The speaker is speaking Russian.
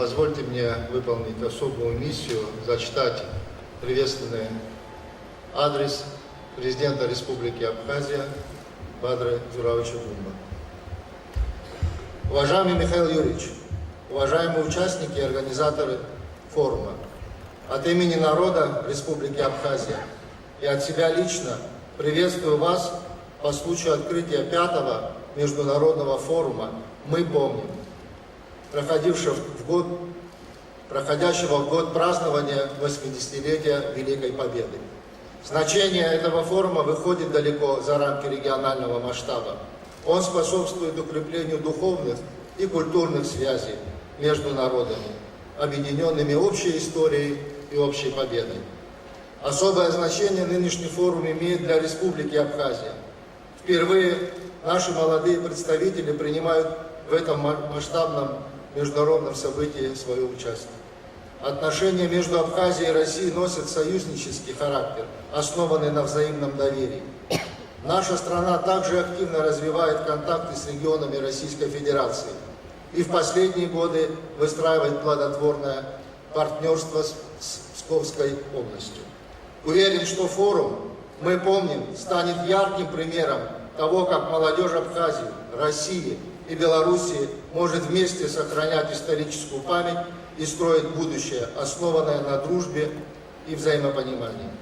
позвольте мне выполнить особую миссию, зачитать приветственный адрес президента Республики Абхазия Бадры Зуравовича Гумба. Уважаемый Михаил Юрьевич, уважаемые участники и организаторы форума, от имени народа Республики Абхазия и от себя лично приветствую вас по случаю открытия 5-го международного форума «Мы помним», проходящего в год празднования 80-летия Великой Победы. Значение этого форума выходит далеко за рамки регионального масштаба. Он способствует укреплению духовных и культурных связей между народами, объединенными общей историей и общей победой. Особое значение нынешний форум имеет для Республики Абхазия. Впервые наши молодые представители принимают в этом масштабном международном событии свое участие. Отношения между Абхазией и Россией носят союзнический характер, основанный на взаимном доверии. Наша страна также активно развивает контакты с регионами Российской Федерации и в последние годы выстраивает плодотворное партнерство с Псковской областью. Уверен, что форум «Мы помним» станет ярким примером того, как молодежь Абхазии, России и Белоруссии может вместе сохранять историческую память и строить будущее, основанное на дружбе и взаимопонимании.